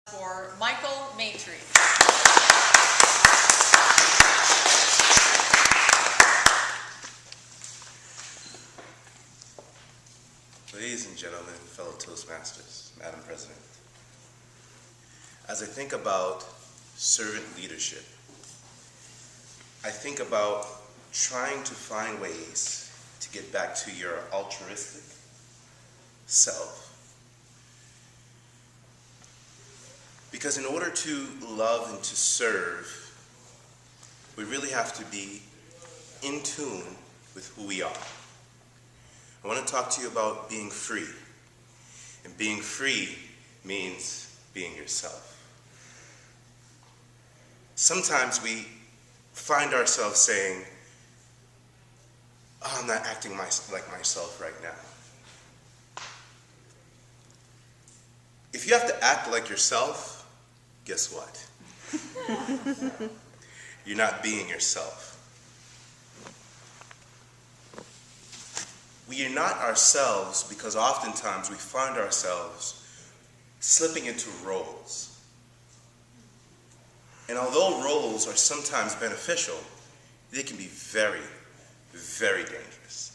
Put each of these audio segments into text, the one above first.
for Michael Maitre. Ladies and gentlemen, fellow Toastmasters, Madam President, as I think about servant leadership, I think about trying to find ways to get back to your altruistic self. Because in order to love and to serve, we really have to be in tune with who we are. I want to talk to you about being free. And being free means being yourself. Sometimes we find ourselves saying, "Oh, I'm not acting like myself right now." If you have to act like yourself, guess what? You're not being yourself. We are not ourselves because oftentimes we find ourselves slipping into roles. And although roles are sometimes beneficial, they can be very, very dangerous.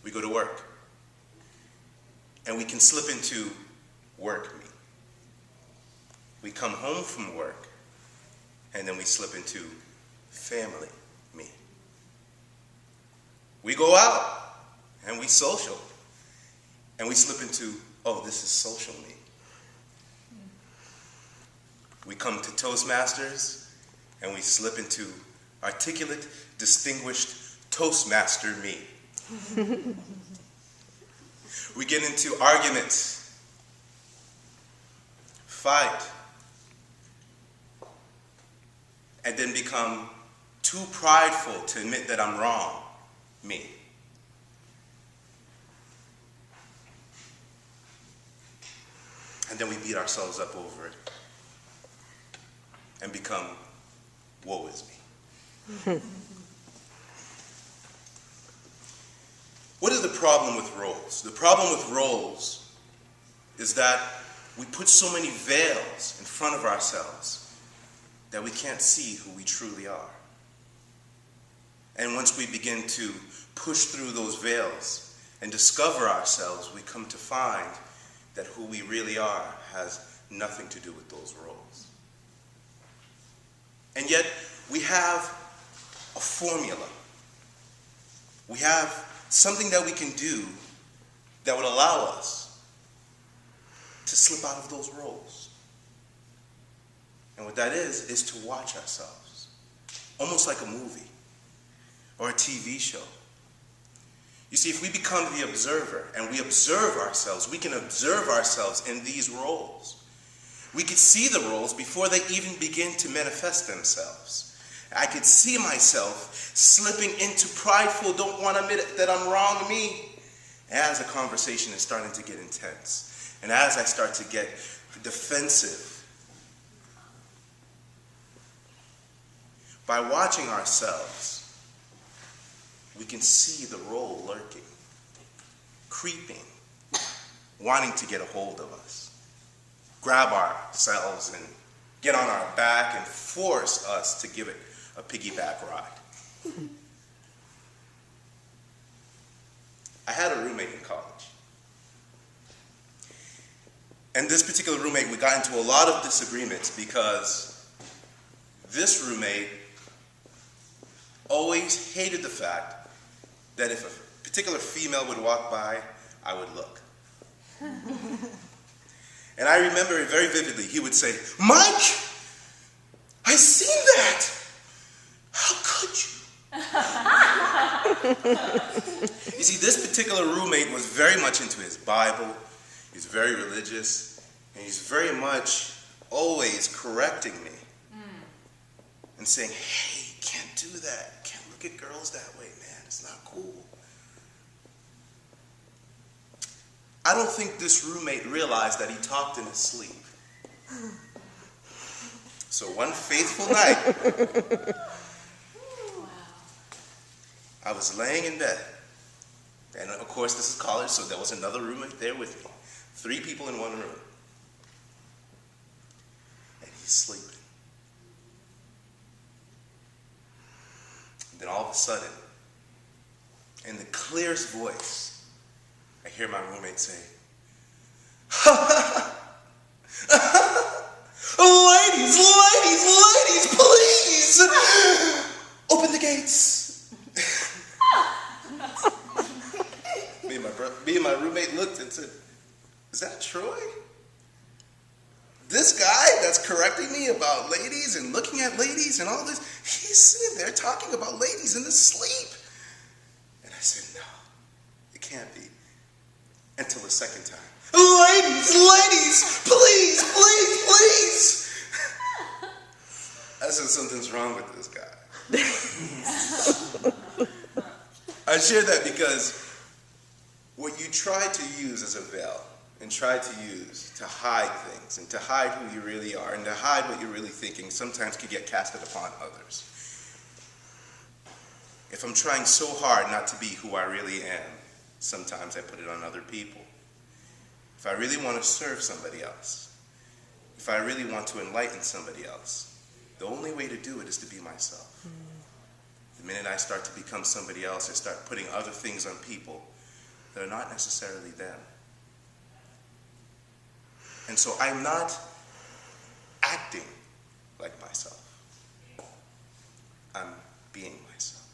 We go to work, and we can slip into work me. We come home from work, and then we slip into family me. We go out, and we social, and we slip into, oh, this is social me. We come to Toastmasters, and we slip into articulate, distinguished Toastmaster me. We get into arguments, fight, and then become too prideful to admit that I'm wrong, me. And then we beat ourselves up over it and become, woe is me. What is the problem with roles? The problem with roles is that we put so many veils in front of ourselves that we can't see who we truly are. And once we begin to push through those veils and discover ourselves, we come to find that who we really are has nothing to do with those roles. And yet, we have a formula. We have something that we can do that would allow us to slip out of those roles. And what that is to watch ourselves, almost like a movie or a TV show. You see, if we become the observer and we observe ourselves, we can observe ourselves in these roles. We could see the roles before they even begin to manifest themselves. I could see myself slipping into prideful, don't want to admit that I'm wrong me, as the conversation is starting to get intense. And as I start to get defensive. By watching ourselves, we can see the role lurking, creeping, wanting to get a hold of us, grab ourselves and get on our back and force us to give it a piggyback ride. I had a roommate in college. And this particular roommate, we got into a lot of disagreements because this roommate always hated the fact that if a particular female would walk by, I would look. And I remember it very vividly. He would say, "Mike, I seen that. How could you?" You see, this particular roommate was very much into his Bible. He's very religious. And he's very much always correcting me. And saying, "Hey, you can't do that. You can't look at girls that way, man. It's not cool." I don't think this roommate realized that he talked in his sleep. So one faithful night, I was laying in bed. And of course, this is college, so there was another roommate there with me. 3 people in one room. And he's sleeping. And then all of a sudden, in the clearest voice, I hear my roommate say, ladies, please, open the gates. Me and my roommate looked and said, is that Troy? This guy that's correcting me about ladies and looking at ladies and all this, he's sitting there talking about ladies in his sleep. And I said, no, it can't be. Until the second time. Ladies, please. I said, something's wrong with this guy. I share that because what you try to use as a veil and try to use to hide things and to hide who you really are and to hide what you're really thinking sometimes can get casted upon others. If I'm trying so hard not to be who I really am, sometimes I put it on other people. If I really want to serve somebody else, if I really want to enlighten somebody else, the only way to do it is to be myself. The minute I start to become somebody else, I start putting other things on people that are not necessarily them. And so I'm not acting like myself. I'm being myself.